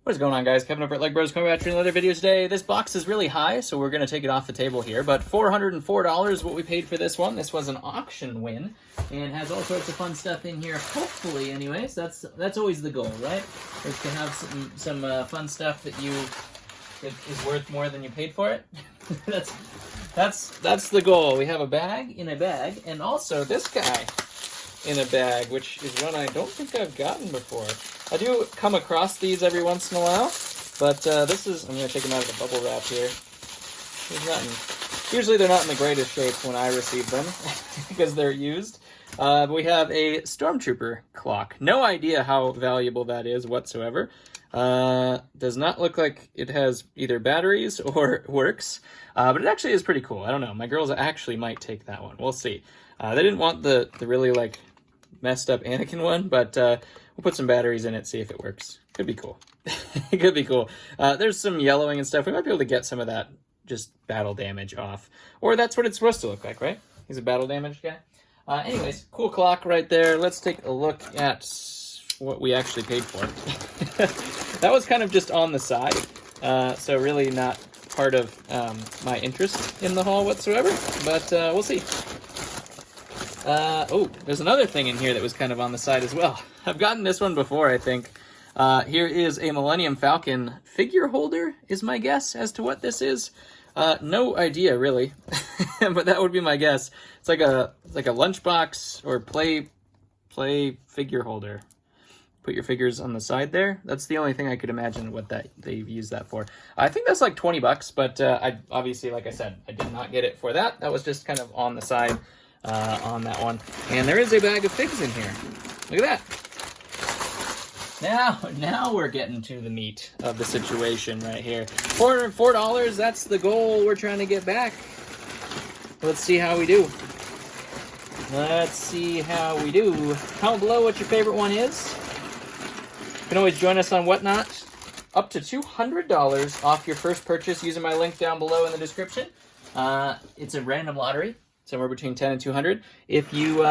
What is going on, guys? Kevin over at Legbros coming back to another video today. This box is really high, so we're going to take it off the table here. But $404 is what we paid for this one. This was an auction win, and has all sorts of fun stuff in here. Hopefully, anyways, that's always the goal, right? Is to have some fun stuff that is worth more than you paid for it. that's the goal. We have a bag in a bag, and also this guy in a bag, which is one I don't think I've gotten before. I do come across these every once in a while, but this is, I'm going to take them out of the bubble wrap here. Usually they're not in the greatest shape when I receive them, because they're used. But we have a Stormtrooper clock. No idea how valuable that is whatsoever. Does not look like it has either batteries or works, but it actually is pretty cool. I don't know, my girls actually might take that one. We'll see. They didn't want the really, like, messed up Anakin one, but we'll put some batteries in it, see if it works. Could be cool. It could be cool. There's some yellowing and stuff. We might be able to get some of that just battle damage off. Or that's what it's supposed to look like, right? He's a battle damage guy. Anyways, cool clock right there. Let's take a look at what we actually paid for. That was kind of just on the side, so really not part of my interest in the haul whatsoever, but we'll see. Oh, there's another thing in here that was kind of on the side as well. I've gotten this one before, I think. Here is a Millennium Falcon figure holder, is my guess as to what this is. No idea, really, but that would be my guess. It's like a lunchbox or play figure holder. Put your figures on the side there. That's the only thing I could imagine what they've used that for. I think that's like 20 bucks, but I obviously, like I said, I did not get it for that. That was just kind of on the side on that one. And there is a bag of figs in here. Look at that. Now we're getting to the meat of the situation right here. $404, that's the goal we're trying to get back. Let's see how we do. Let's see how we do. Comment below what your favorite one is. You can always join us on Whatnot. Up to $200 off your first purchase using my link down below in the description. It's a random lottery, somewhere between 10 and 200. If you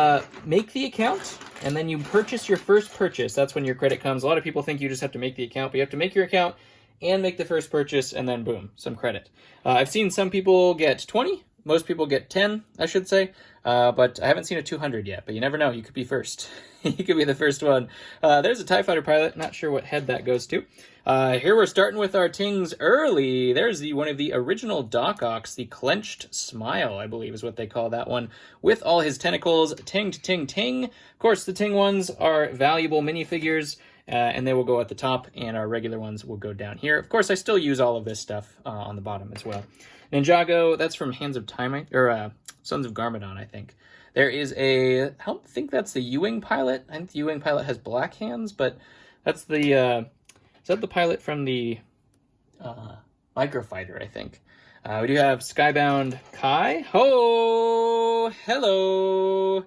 make the account and then you purchase your first purchase, that's when your credit comes. A lot of people think you just have to make the account, but you have to make your account and make the first purchase, and then boom, some credit. I've seen some people get 20. Most people get 10, I should say, but I haven't seen a 200 yet, but you never know. You could be first. You could be the first one. There's a TIE Fighter pilot. Not sure what head that goes to. Here we're starting with our tings early. There's one of the original Doc Ox, the Clenched Smile, I believe is what they call that one, with all his tentacles. Ting, ting, ting. Of course, the ting ones are valuable minifigures, and they will go at the top, and our regular ones will go down here. Of course, I still use all of this stuff on the bottom as well. Ninjago, that's from Hands of Time, or Sons of Garmadon, I think. There is I don't think that's the U-Wing pilot. I think the U-Wing pilot has black hands, but that's the, is that the pilot from the Microfighter, I think. We do have Skybound Kai. Ho! Hello!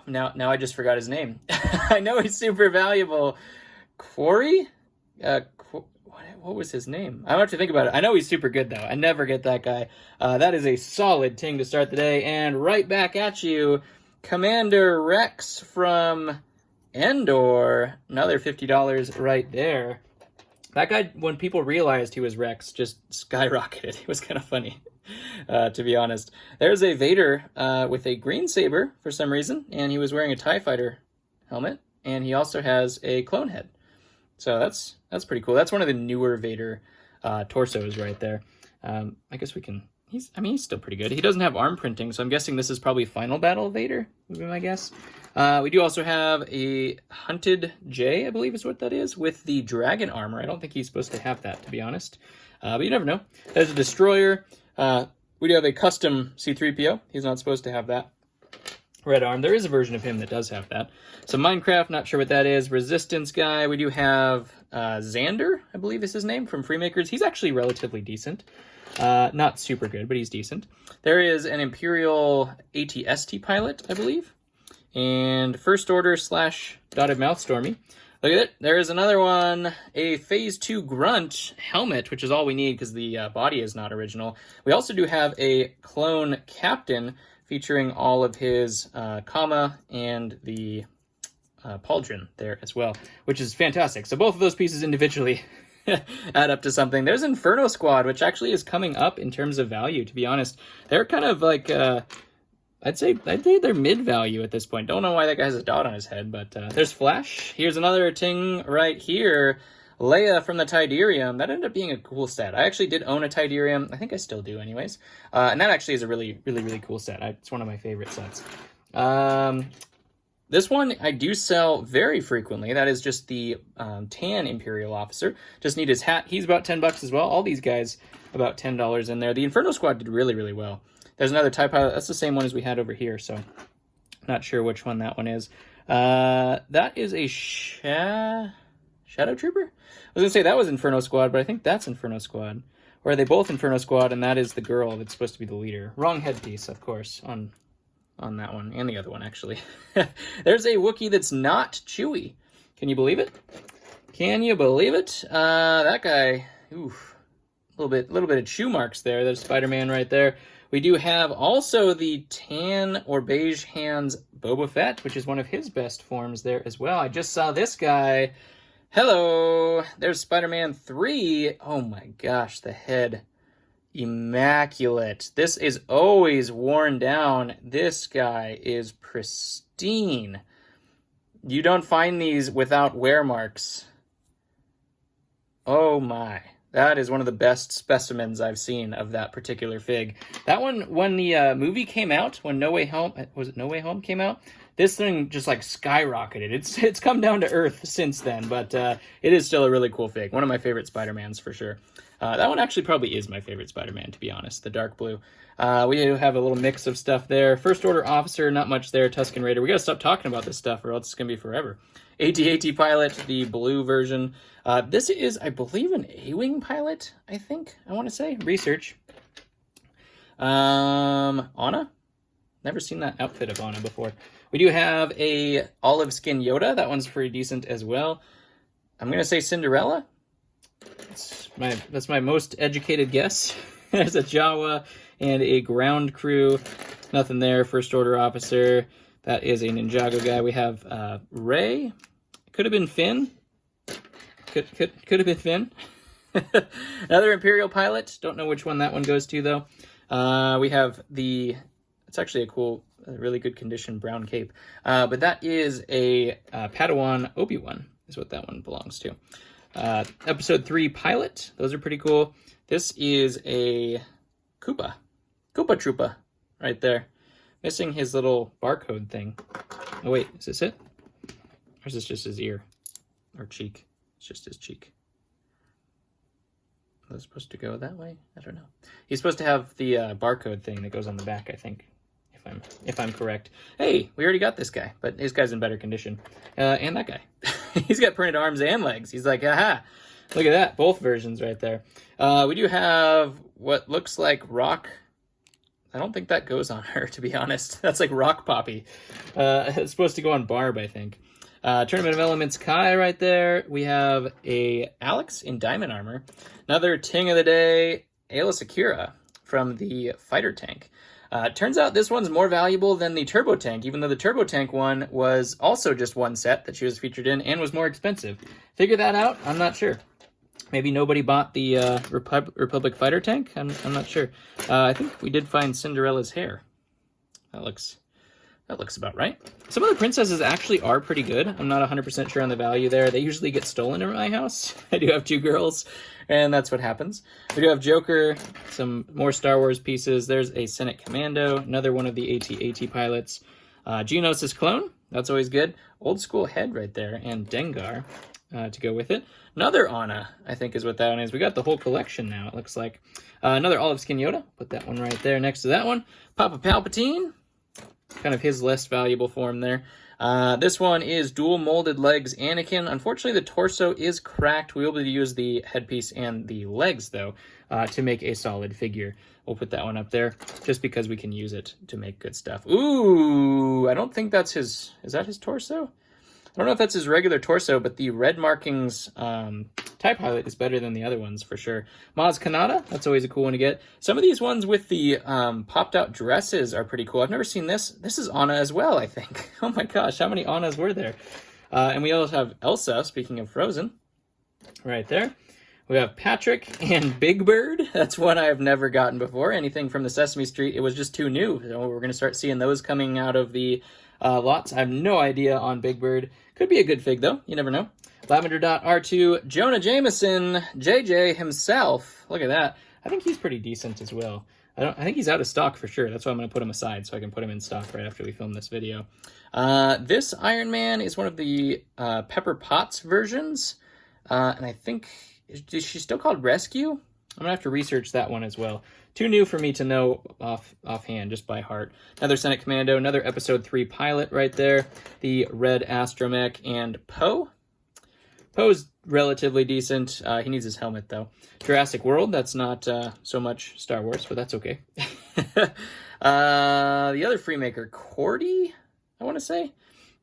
Now I just forgot his name. I know he's super valuable. Quarry? What was his name? I don't have to think about it. I know he's super good, though. I never get that guy. That is a solid ting to start the day. And right back at you, Commander Rex from Endor. Another $50 right there. That guy, when people realized he was Rex, just skyrocketed. It was kind of funny, to be honest. There's a Vader with a green saber for some reason, and he was wearing a TIE Fighter helmet, and he also has a clone head. So that's pretty cool. That's one of the newer Vader torsos right there. I guess we can... he's still pretty good. He doesn't have arm printing, so I'm guessing this is probably Final Battle Vader, would be my guess. We do also have a Hunted J, I believe is what that is, with the dragon armor. I don't think he's supposed to have that, to be honest. But you never know. There's a Destroyer. We do have a custom C-3PO. He's not supposed to have that. Red arm. There is a version of him that does have that. So Minecraft, not sure what that is. Resistance guy. We do have Xander, I believe is his name, from Freemakers. He's actually relatively decent. Not super good, but he's decent. There is an Imperial AT-ST pilot, I believe. And First Order / Dotted Mouth Stormy. Look at it. There is another one, a Phase 2 Grunt helmet, which is all we need because the body is not original. We also do have a clone captain featuring all of his comma and the pauldron there as well, which is fantastic. So both of those pieces individually add up to something. There's Inferno Squad, which actually is coming up in terms of value, to be honest. They're kind of like, I'd say they're mid-value at this point. Don't know why that guy has a dot on his head, but there's Flash. Here's another ting right here. Leia from the Tidarium. That ended up being a cool set. I actually did own a Tidarium. I think I still do anyways. And that actually is a really, really, really cool set. It's one of my favorite sets. This one I do sell very frequently. That is just the tan Imperial Officer. Just need his hat. He's about $10 as well. All these guys about $10 in there. The Inferno Squad did really, really well. There's another TIE Pilot. That's the same one as we had over here, so not sure which one that one is. That is a Shadow Trooper? I was going to say that was Inferno Squad, but I think that's Inferno Squad. Or are they both Inferno Squad, and that is the girl that's supposed to be the leader. Wrong headpiece, of course, on that one, and the other one, actually. There's a Wookiee that's not Chewie. Can you believe it? Can you believe it? That guy, oof, a little bit of chew marks there. There's Spider-Man right there. We do have also the tan or beige hands Boba Fett, which is one of his best forms there as well. I just saw this guy. Hello, there's Spider-Man 3. Oh my gosh, the head. Immaculate. This is always worn down. This guy is pristine. You don't find these without wear marks. Oh my. That is one of the best specimens I've seen of that particular fig. That one, when the movie came out, when No Way Home, was it No Way Home came out? This thing just like skyrocketed. It's come down to earth since then, but it is still a really cool fig. One of my favorite Spider-Mans for sure. That one actually probably is my favorite Spider-Man, to be honest, the dark blue. We do have a little mix of stuff there. First Order Officer, not much there. Tusken Raider. We got to stop talking about this stuff or else it's going to be forever. AT-AT Pilot, the blue version. This is, I believe, an A-Wing pilot, I think, I want to say. Research. Anna? Never seen that outfit of Anna before. We do have a olive skin Yoda. That one's pretty decent as well. I'm going to say Cinderella. That's my most educated guess. There's a Jawa and a ground crew. Nothing there. First Order Officer. That is a Ninjago guy. We have Rey. Could have been Finn. Could have been Finn. Another Imperial pilot. Don't know which one that one goes to, though. We have the... It's actually a cool, really good condition brown cape. But that is a Padawan Obi-Wan is what that one belongs to. Episode 3 pilot. Those are pretty cool. This is a Koopa Troopa right there. Missing his little barcode thing. Oh, wait, is this it? Or is this just his ear? Or cheek? It's just his cheek. Was it supposed to go that way? I don't know. He's supposed to have the barcode thing that goes on the back, I think. If I'm correct. Hey, we already got this guy, but his guy's in better condition. And that guy. He's got printed arms and legs. He's like, aha, look at that. Both versions right there. We do have what looks like rock. I don't think that goes on her, to be honest. That's like Rock Poppy. It's supposed to go on Barb, I think. Tournament of Elements Kai right there. We have a Alex in diamond armor. Another Ting of the Day, Aayla Secura from the fighter tank. Turns out this one's more valuable than the Turbo Tank, even though the Turbo Tank one was also just one set that she was featured in and was more expensive. Figure that out? I'm not sure. Maybe nobody bought the Republic fighter tank? I'm not sure. I think we did find Cinderella's hair. That looks about right. Some of the princesses actually are pretty good. I'm not 100% sure on the value there. They usually get stolen in my house. I do have 2 girls, and that's what happens. We do have Joker, some more Star Wars pieces. There's a Senate Commando, another one of the AT-AT pilots. Geonosis Clone, that's always good. Old school head right there, and Dengar to go with it. Another Anna, I think is what that one is. We got the whole collection now, it looks like. Another Olive Skin Yoda. Put that one right there next to that one. Papa Palpatine. Kind of his less valuable form there. This one is dual molded legs Anakin. Unfortunately, the torso is cracked. We will be able to use the headpiece and the legs, though, to make a solid figure. We'll put that one up there just because we can use it to make good stuff. Ooh, I don't think that's his... Is that his torso? I don't know if that's his regular torso, but the red markings TIE Pilot is better than the other ones for sure. Maz Kanata, that's always a cool one to get. Some of these ones with the popped out dresses are pretty cool. I've never seen this. This is Anna as well, I think. Oh my gosh, how many Annas were there? And we also have Elsa, speaking of Frozen, right there. We have Patrick and Big Bird. That's one I have never gotten before. Anything from the Sesame Street, it was just too new. So we're going to start seeing those coming out of the lots. I have no idea on Big Bird. Could be a good fig, though. You never know. Lavender Dot R2, Jonah Jameson, JJ himself. Look at that. I think he's pretty decent as well. I think he's out of stock for sure. That's why I'm going to put him aside so I can put him in stock right after we film this video. This Iron Man is one of the Pepper Potts versions. And I think, is she still called Rescue? I'm going to have to research that one as well. Too new for me to know offhand, just by heart. Another Senate Commando, another Episode 3 pilot right there. The Red Astromech and Poe. Poe's relatively decent. He needs his helmet, though. Jurassic World, that's not so much Star Wars, but that's okay. The other Freemaker, Cordy, I want to say.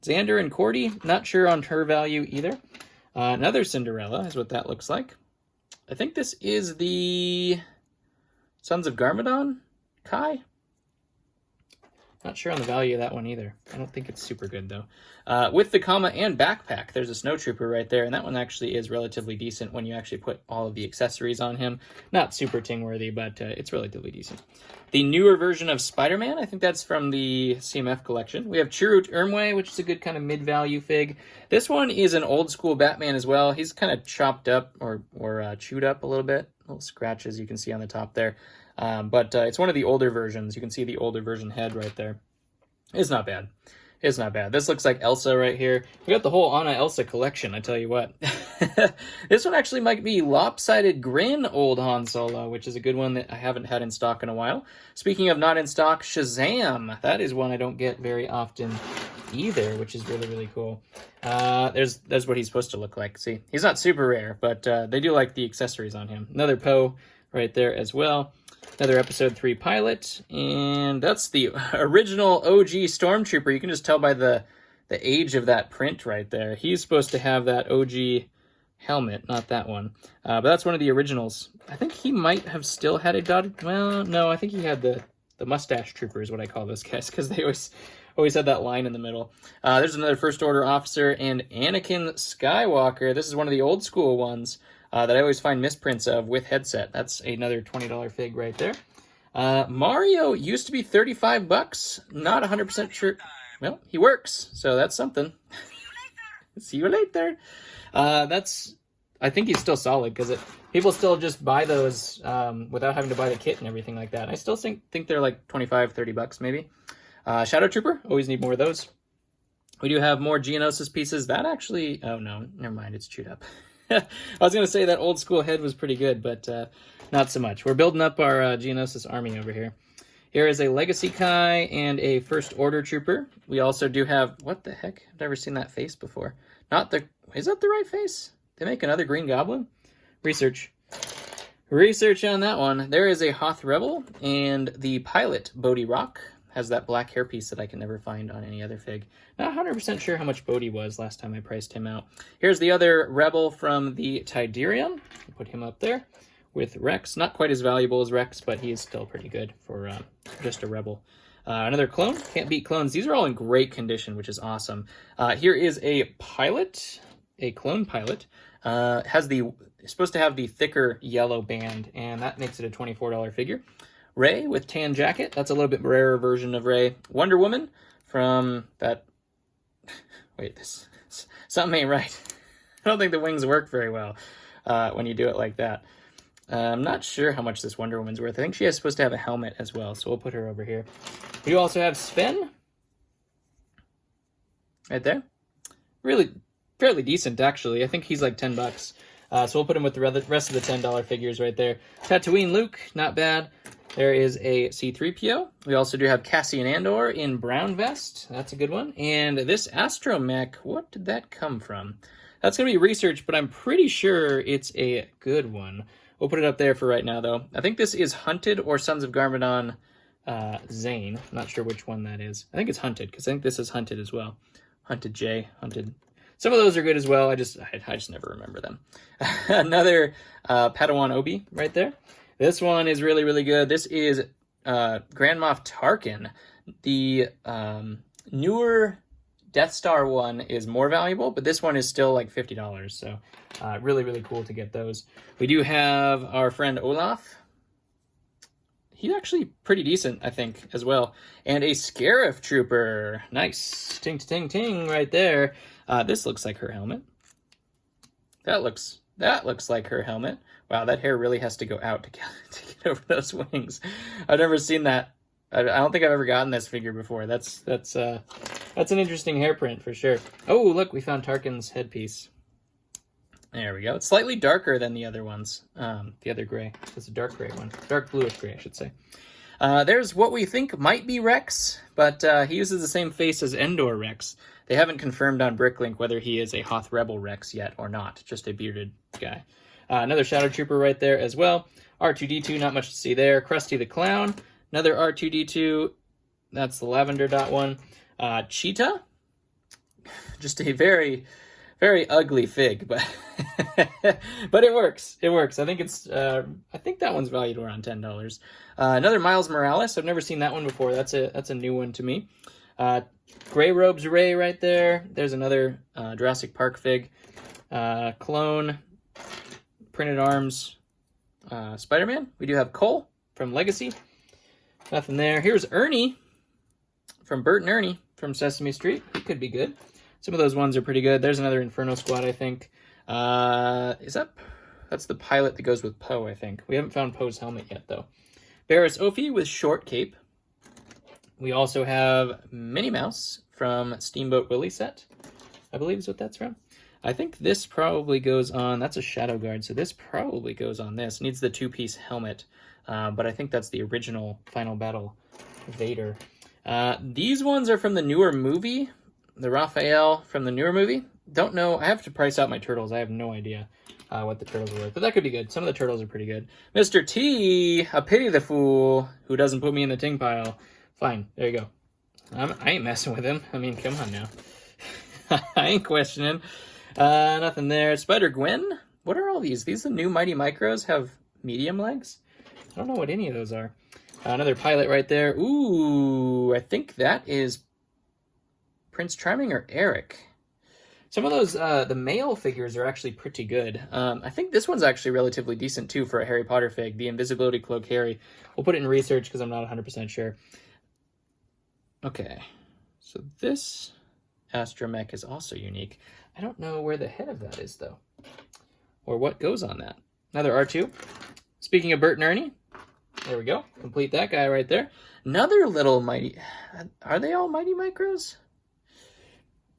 Xander and Cordy, not sure on her value either. Another Cinderella is what that looks like. I think this is the Sons of Garmadon, Kai. Not sure on the value of that one either. I don't think it's super good, though. With the comma and backpack, there's a snowtrooper right there, and that one actually is relatively decent when you actually put all of the accessories on him. Not super ting-worthy, but it's relatively decent. The newer version of Spider-Man, I think that's from the CMF collection. We have Chirrut Irmwe, which is a good kind of mid-value fig. This one is an old-school Batman as well. He's kind of chopped up or chewed up a little bit. Little scratches you can see on the top there. But it's one of the older versions. You can see the older version head right there. It's not bad. It's not bad. This looks like Elsa right here. We got the whole Anna Elsa collection, I tell you what. This one actually might be Lopsided Grin Old Han Solo, which is a good one that I haven't had in stock in a while. Speaking of not in stock, Shazam. That is one I don't get very often either, which is really, really cool. There's what he's supposed to look like. See, he's not super rare, but they do like the accessories on him. Another Poe right there as well. Another Episode 3 pilot, and that's the original OG Stormtrooper. You can just tell by the age of that print right there. He's supposed to have that OG helmet, not that one. But that's one of the originals. I think he might have still had a dotted... Well, no, I think he had the mustache trooper is what I call those guys, because they always had that line in the middle. There's another First Order officer and Anakin Skywalker. This is one of the old school ones. That I always find misprints of with headset. That's another $20 fig right there. Mario used to be $35. Not 100% sure. Well, he works, so that's something. See you later. I think he's still solid because people still just buy those without having to buy the kit and everything like that. I still think they're like $25-30 maybe. Shadow Trooper, always need more of those. We do have more Geonosis pieces. That actually, oh no, never mind, it's chewed up. I was going to say that old school head was pretty good, but not so much. We're building up our Geonosis army over here. Here is a Legacy Kai and a First Order Trooper. We also do have, what the heck? I've never seen that face before. Is that the right face? They make another Green Goblin? Research on that one. There is a Hoth Rebel, and the pilot, Bodhi Rock, has that black hairpiece that I can never find on any other fig. Not 100% sure how much Bodhi was last time I priced him out. Here's the other Rebel from the Tiderium. I'll put him up there with Rex. Not quite as valuable as Rex, but he is still pretty good for just a Rebel. Another clone. Can't beat clones. These are all in great condition, which is awesome. Here is a pilot, a clone pilot. It's supposed to have the thicker yellow band, and that makes it a $24 figure. Rey with tan jacket. That's a little bit rarer version of Rey. Wonder Woman from that... Wait, something ain't right. I don't think the wings work very well when you do it like that. I'm not sure how much this Wonder Woman's worth. I think she is supposed to have a helmet as well, so we'll put her over here. We also have Sven. Right there. Really fairly decent, actually. I think he's like $10. So we'll put him with the rest of the $10 figures right there. Tatooine Luke, not bad. There is a C-3PO. We also do have Cassian Andor in brown vest. That's a good one. And this Astromech, what did that come from? That's going to be research, but I'm pretty sure it's a good one. We'll put it up there for right now, though. I think this is Hunted or Sons of Garmadon Zane. I'm not sure which one that is. I think it's Hunted, because I think this is Hunted as well. Hunted J, Hunted. Some of those are good as well. I just never remember them. Another Padawan Obi right there. This one is really, really good. This is Grand Moff Tarkin, the newer Death Star one is more valuable, but this one is still like $50. So really, really cool to get those. We do have our friend Olaf. He's actually pretty decent, I think, as well. And a Scarif Trooper. Nice. Ting, ting, ting right there. This looks like her helmet. That looks like her helmet. Wow, that hair really has to go out to get over those wings. I've never seen that. I don't think I've ever gotten this figure before. That's an interesting hairprint for sure. Oh, look, we found Tarkin's headpiece. There we go. It's slightly darker than the other ones. The other gray. It's a dark gray one. Dark bluish gray, I should say. There's what we think might be Rex, but he uses the same face as Endor Rex. They haven't confirmed on Bricklink whether he is a Hoth Rebel Rex yet or not. Just a bearded guy. Another Shadow Trooper right there as well. R2-D2, not much to see there. Krusty the Clown. Another R2-D2. That's the lavender dot one. Cheetah. Just a very, very ugly fig, but but it works. It works. I think it's. I think that one's valued around $10. Another Miles Morales. I've never seen that one before. That's a new one to me. Gray Robes Ray right there. There's another Jurassic Park fig. Clone. Printed Arms. Spider-Man. We do have Cole from Legacy. Nothing there. Here's Ernie from Bert and Ernie from Sesame Street. He could be good. Some of those ones are pretty good. There's another Inferno Squad, I think. That's the pilot that goes with Poe, I think. We haven't found Poe's helmet yet, though. Barriss Ophi with short cape. We also have Minnie Mouse from Steamboat Willie set, I believe is what that's from. I think this probably goes on. That's a Shadow Guard, so this probably goes on this. Needs the two-piece helmet, but I think that's the original Final Battle Vader. These ones are from the newer movie. The Raphael from the newer movie. Don't know. I have to price out my turtles. I have no idea what the turtles are worth, but that could be good. Some of the turtles are pretty good. Mr. T, a pity the fool who doesn't put me in the ting pile. Fine, there you go. I ain't messing with him. I mean, come on now. I ain't questioning. Nothing there. Spider-Gwen. What are all these? These the new Mighty Micros have medium legs? I don't know what any of those are. Another pilot right there. Ooh, I think that is Prince Charming or Eric. Some of those, the male figures are actually pretty good. I think this one's actually relatively decent, too, for a Harry Potter fig. The Invisibility Cloak Harry. We'll put it in research because I'm not 100% sure. Okay. So this astromech is also unique. I don't know where the head of that is, though. Or what goes on that. Another R2. Speaking of Bert and Ernie. There we go. Complete that guy right there. Another little Mighty... Are they all Mighty Micros?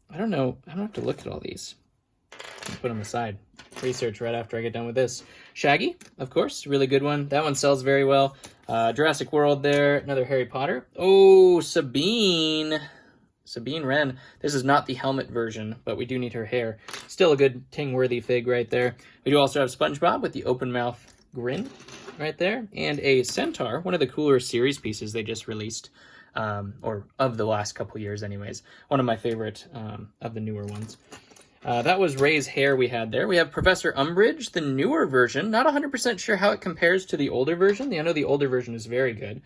I don't know. I don't have to look at all these. I'll put them aside. Research right after I get done with this. Shaggy, of course. Really good one. That one sells very well. Jurassic World there. Another Harry Potter. Oh, Sabine. Sabine Wren. This is not the helmet version, but we do need her hair. Still a good ting-worthy fig right there. We do also have SpongeBob with the open mouth grin right there. And a Centaur, one of the cooler series pieces they just released. Or of the last couple years anyways. One of my favorite of the newer ones. That was Ray's hair we had there. We have Professor Umbridge, the newer version. Not 100% sure how it compares to the older version. I know the older version is very good.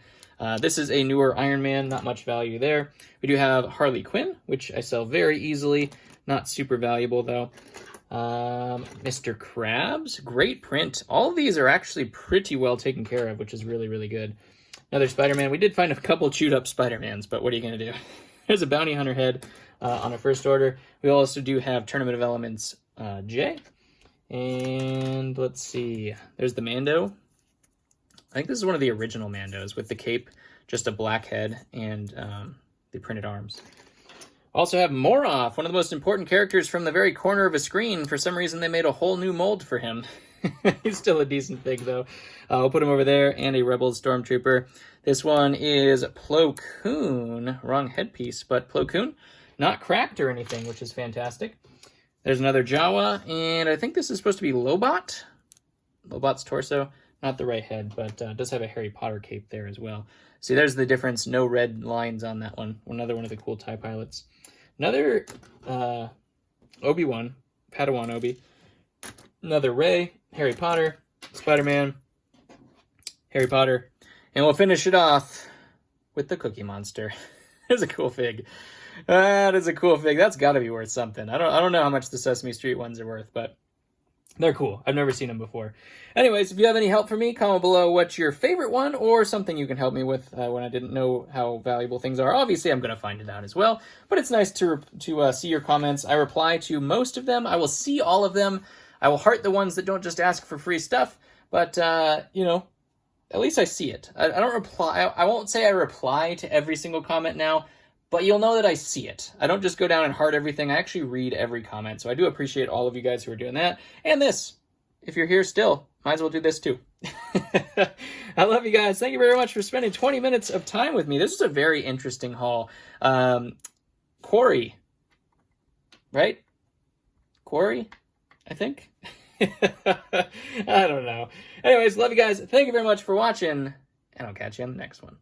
This is a newer Iron Man, not much value there. We do have Harley Quinn, which I sell very easily. Not super valuable, though. Mr. Krabs, great print. All of these are actually pretty well taken care of, which is really, really good. Another Spider-Man. We did find a couple chewed-up Spider-Mans, but what are you going to do? There's a Bounty Hunter head on a first order. We also do have Tournament of Elements J. And let's see. There's the Mando. I think this is one of the original Mandos with the cape, just a black head, and the printed arms. Also have Moroff, one of the most important characters from the very corner of a screen. For some reason, they made a whole new mold for him. He's still a decent fig, though. We'll put him over there, and a Rebels Stormtrooper. This one is Plo Koon. Wrong headpiece, but Plo Koon. Not cracked or anything, which is fantastic. There's another Jawa, and I think this is supposed to be Lobot. Lobot's torso. Not the right head, but does have a Harry Potter cape there as well. See, there's the difference. No red lines on that one. Another one of the cool TIE pilots. Another Obi-Wan. Padawan Obi. Another Rey. Harry Potter. Spider-Man. Harry Potter. And we'll finish it off with the Cookie Monster. It's a cool fig. That is a cool fig. That's got to be worth something. I don't know how much the Sesame Street ones are worth, but they're cool. I've never seen them before. Anyways, if you have any help for me, comment below what's your favorite one or something you can help me with when I didn't know how valuable things are. Obviously, I'm going to find it out as well, but it's nice to see your comments. I reply to most of them. I will see all of them. I will heart the ones that don't just ask for free stuff, but, you know, at least I see it. I don't reply. I won't say I reply to every single comment now, but you'll know that I see it. I don't just go down and heart everything. I actually read every comment. So I do appreciate all of you guys who are doing that. And this, if you're here still, might as well do this too. I love you guys. Thank you very much for spending 20 minutes of time with me. This is a very interesting haul. Quarry, right? Quarry, I think. I don't know. Anyways, love you guys. Thank you very much for watching, and I'll catch you on the next one.